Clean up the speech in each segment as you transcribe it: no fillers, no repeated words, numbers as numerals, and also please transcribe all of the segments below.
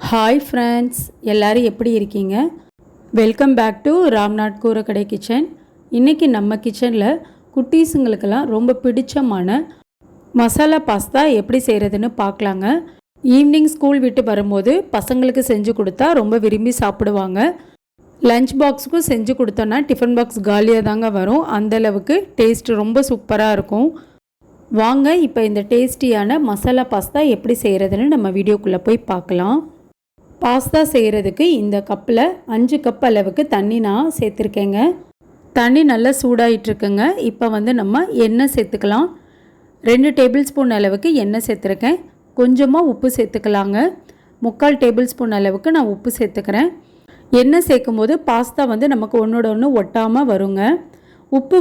Hi friends, எல்லோரும் எப்படி இருக்கீங்க? Welcome back to Ramnath Koorakadai kitchen. இன்றைக்கி நம்ம கிச்சனில் குட்டீஸுங்களுக்கெல்லாம் ரொம்ப பிடிச்சமான மசாலா பாஸ்தா எப்படி செய்கிறதுன்னு பார்க்கலாங்க. ஈவினிங் ஸ்கூல் விட்டு வரும்போது பசங்களுக்கு செஞ்சு கொடுத்தா ரொம்ப விரும்பி சாப்பிடுவாங்க. லஞ்ச் பாக்ஸுக்கும் செஞ்சு கொடுத்தோன்னா டிஃபன் பாக்ஸ் காலியாக தாங்க வரும். அந்தளவுக்கு டேஸ்ட் ரொம்ப சூப்பராக இருக்கும். வாங்க இப்போ இந்த டேஸ்டியான மசாலா பாஸ்தா எப்படி செய்கிறதுன்னு நம்ம வீடியோக்குள்ளே போய் பார்க்கலாம். பாஸ்தா செய்கிறதுக்கு இந்த கப்பில் 5 கப் அளவுக்கு தண்ணி நான் சேர்த்துருக்கேங்க. தண்ணி நல்லா சூடாகிட்டுருக்குங்க. இப்போ நம்ம எண்ணெய் சேர்த்துக்கலாம். 2 டேபிள் ஸ்பூன் அளவுக்கு எண்ணெய் சேர்த்துருக்கேன். கொஞ்சமாக உப்பு சேர்த்துக்கலாங்க. 3/4 டேபிள் ஸ்பூன் அளவுக்கு நான் உப்பு சேர்த்துக்கிறேன். எண்ணெய் சேர்க்கும் போது பாஸ்தா நமக்கு ஒன்றோட ஒன்று ஒட்டாமல் வருங்க. உப்பு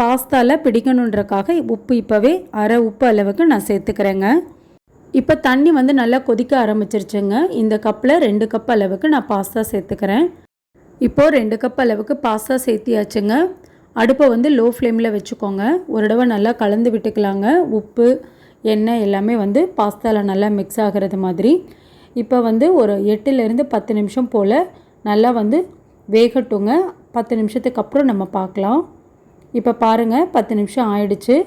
பாஸ்தாவில் பிடிக்கணுன்றக்காக உப்பு இப்போவே அரை உப்பு அளவுக்கு நான் சேர்த்துக்கிறேங்க. இப்போ தண்ணி நல்லா கொதிக்க ஆரம்பிச்சிருச்சுங்க. இந்த கப்பில் 2 கப் அளவுக்கு நான் பாஸ்தா சேர்த்துக்கிறேன். இப்போது 2 கப் அளவுக்கு பாஸ்தா சேர்த்தியாச்சுங்க. அடுப்பை லோ ஃப்ளேமில் வச்சுக்கோங்க. ஒரு தடவை நல்லா கலந்து விட்டுக்கலாங்க. உப்பு எண்ணெய் எல்லாமே பாஸ்தாவில் நல்லா மிக்ஸ் ஆகிறது மாதிரி. இப்போ ஒரு 8லேருந்து 10 நிமிஷம் போல் நல்லா வேகட்டுங்க. 10 நிமிஷத்துக்கு அப்புறம் நம்ம பார்க்கலாம். இப்போ பாருங்கள், 10 நிமிஷம் ஆயிடுச்சு.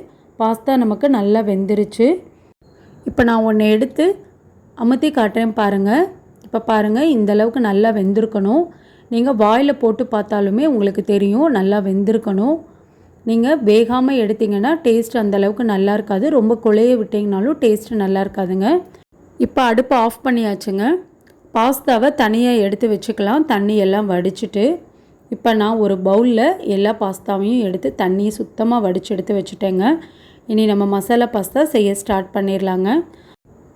பாஸ்தா நமக்கு நல்லா வெந்துருச்சு. இப்போ நான் ஒன்று எடுத்து அமுத்தி காட்டுறேன் பாருங்கள். இப்போ பாருங்கள், இந்தளவுக்கு நல்லா வெந்திருக்கணும். நீங்கள் வாயில் போட்டு பார்த்தாலுமே உங்களுக்கு தெரியும் நல்லா வெந்திருக்கணும். நீங்கள் வேகாமல் எடுத்திங்கன்னா டேஸ்ட் அந்தளவுக்கு நல்லா இருக்காது. ரொம்ப குழைய விட்டிங்கனாலும் டேஸ்ட்டு நல்லா இருக்காதுங்க. இப்போ அடுப்பை ஆஃப் பண்ணியாச்சுங்க. பாஸ்தாவை தனியாக எடுத்து வச்சுக்கலாம். தண்ணி எல்லாம் வடிச்சிட்டு இப்போ நான் ஒரு பவுலில் எல்லா பாஸ்தாவையும் எடுத்து தண்ணியை சுத்தமாக வடித்து எடுத்து வச்சுட்டேங்க. இனி நம்ம மசாலா பாஸ்தா செய்ய ஸ்டார்ட் பண்ணிடலாங்க.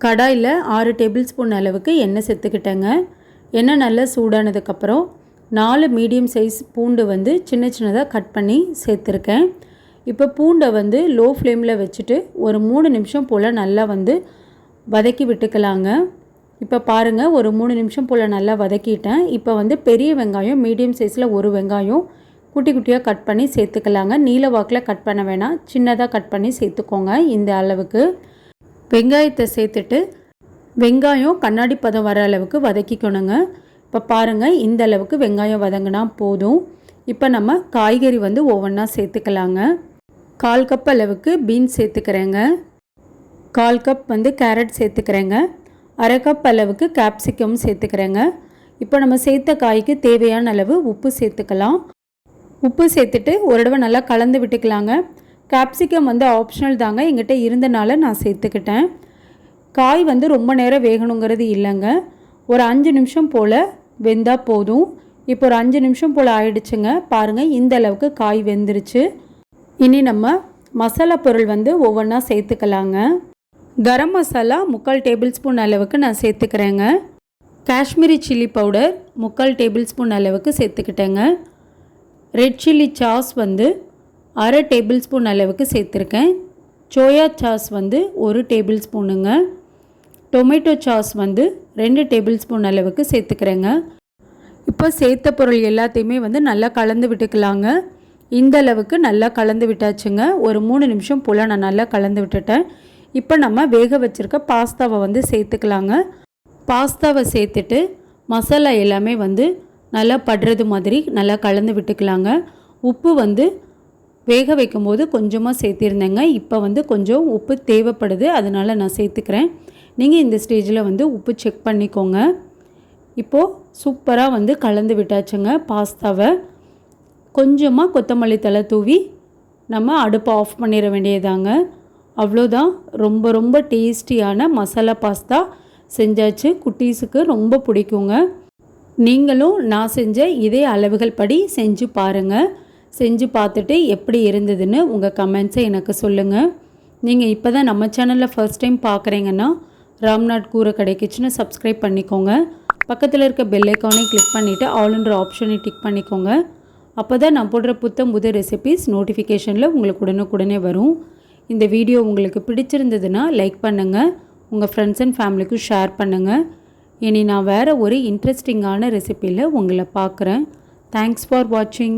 கடாயில் 6 டேபிள் ஸ்பூன் அளவுக்கு எண்ணெய் சேர்த்துக்கிட்டேங்க. எண்ணெய் நல்லா சூடானதுக்கப்புறம் 4 மீடியம் சைஸ் பூண்டு சின்ன சின்னதாக கட் பண்ணி சேர்த்துருக்கேன். இப்போ பூண்டை லோ ஃப்ளேமில் வச்சுட்டு ஒரு 3 நிமிஷம் போல் நல்லா வதக்கி விட்டுக்கலாங்க. இப்போ பாருங்கள், ஒரு 3 நிமிஷம் போல் நல்லா வதக்கிட்டேன். இப்போ பெரிய வெங்காயம் மீடியம் சைஸில் ஒரு வெங்காயம் குட்டி குட்டியாக கட் பண்ணி சேர்த்துக்கலாங்க. நீல வாக்கில் கட் பண்ண வேணாம், சின்னதாக கட் பண்ணி சேர்த்துக்கோங்க. இந்த அளவுக்கு வெங்காயத்தை சேர்த்துட்டு வெங்காயம் கண்ணாடி பதம் வர அளவுக்கு வதக்கிக்கணுங்க. இப்போ பாருங்கள், இந்த அளவுக்கு வெங்காயம் வதங்கினா போதும். இப்போ நம்ம காய்கறி ஒவ்வொன்றா சேர்த்துக்கலாங்க. 1/4 கப் அளவுக்கு பீன்ஸ் சேர்த்துக்கிறேங்க. 1/4 கப் கேரட் சேர்த்துக்கிறேங்க. 1/2 கப் அளவுக்கு கேப்சிகம் சேர்த்துக்கிறேங்க. இப்போ நம்ம சேர்த்த காய்க்கு தேவையான அளவு உப்பு சேர்த்துக்கலாம். உப்பு சேர்த்துட்டு ஒரு தடவை நல்லா கலந்து விட்டுக்கலாங்க. கேப்சிகம் ஆப்ஷனல் தாங்க, எங்கிட்ட இருந்தனால நான் சேர்த்துக்கிட்டேன். காய் ரொம்ப நேரம் வேகணுங்கிறது இல்லைங்க. ஒரு 5 நிமிஷம் போல் வெந்தால் போதும். இப்போ ஒரு 5 நிமிஷம் போல் ஆயிடுச்சுங்க. பாருங்கள், இந்த அளவுக்கு காய் வெந்துருச்சு. இனி நம்ம மசாலா பொருள் ஒவ்வொன்றா சேர்த்துக்கலாங்க. கரம் மசாலா 3/4 டேபிள் ஸ்பூன் அளவுக்கு நான் சேர்த்துக்கிறேங்க. Kashmiri chilli powder 3/4 tablespoon அளவுக்கு சேர்த்துக்கிட்டேங்க. Red chilli sauce 1/2 tablespoon அளவுக்கு சேர்த்துருக்கேன். சோயா சாஸ் 1 டேபிள் ஸ்பூனுங்க. டொமேட்டோ சாஸ் 2 டேபிள் ஸ்பூன் அளவுக்கு சேர்த்துக்கிறேங்க. இப்போ சேர்த்த பொருள் எல்லாத்தையுமே நல்லா கலந்து விட்டுக்கலாங்க. இந்த அளவுக்கு நல்லா கலந்து விட்டாச்சுங்க. ஒரு 3 நிமிஷம் போல் நான் நல்லா கலந்து விட்டுட்டேன். இப்போ நம்ம வேக வச்சுருக்க பாஸ்தாவை சேர்த்துக்கலாங்க. பாஸ்தாவை சேர்த்துட்டு மசாலா எல்லாமே நல்லா படுறது மாதிரி நல்லா கலந்து விட்டுக்கலாங்க. உப்பு வேக வைக்கும்போது கொஞ்சமாக சேர்த்திருந்தேங்க. இப்போ கொஞ்சம் உப்பு தேவைப்படுது, அதனால் நான் சேர்த்துக்கிறேன். நீங்கள் இந்த ஸ்டேஜில் உப்பு செக் பண்ணிக்கோங்க. இப்போது சூப்பராக கலந்து விட்டாச்சுங்க பாஸ்தாவை. கொஞ்சமாக கொத்தமல்லி தழை தூவி நம்ம அடுப்பை ஆஃப் பண்ணிட வேண்டியதாங்க. அவ்வளோதான், ரொம்ப ரொம்ப டேஸ்டியான மசாலா பாஸ்தா செஞ்சாச்சு. குட்டீஸுக்கு ரொம்ப பிடிக்குங்க. நீங்களும் நான் செஞ்ச இதே அளவுகள் படி செஞ்சு பாருங்கள். செஞ்சு பார்த்துட்டு எப்படி இருந்ததுன்னு உங்கள் கமெண்ட்ஸை எனக்கு சொல்லுங்கள். நீங்கள் இப்போ தான் நம்ம சேனலில் ஃபர்ஸ்ட் டைம் பார்க்குறீங்கன்னா ராம்நாத் கூரக்கடை கிச்சனை சப்ஸ்கிரைப் பண்ணிக்கோங்க. பக்கத்தில் இருக்க பெல் ஐக்கானை கிளிக் பண்ணிவிட்டு ஆல்ன்ற ஆப்ஷனை டிக் பண்ணிக்கோங்க. அப்போ தான் நான் போடுற புது ரெசிபீஸ் நோட்டிஃபிகேஷனில் உங்களுக்கு உடனுக்குடனே வரும். இந்த வீடியோ உங்களுக்கு பிடிச்சிருந்ததுன்னா லைக் பண்ணுங்கள். உங்கள் ஃப்ரெண்ட்ஸ் அண்ட் ஃபேமிலிக்கும் ஷேர் பண்ணுங்கள். இனி நான் வேறு ஒரு இன்ட்ரெஸ்டிங்கான ரெசிபியில் உங்களை பார்க்குறேன். தேங்க்ஸ் ஃபார் வாட்சிங்.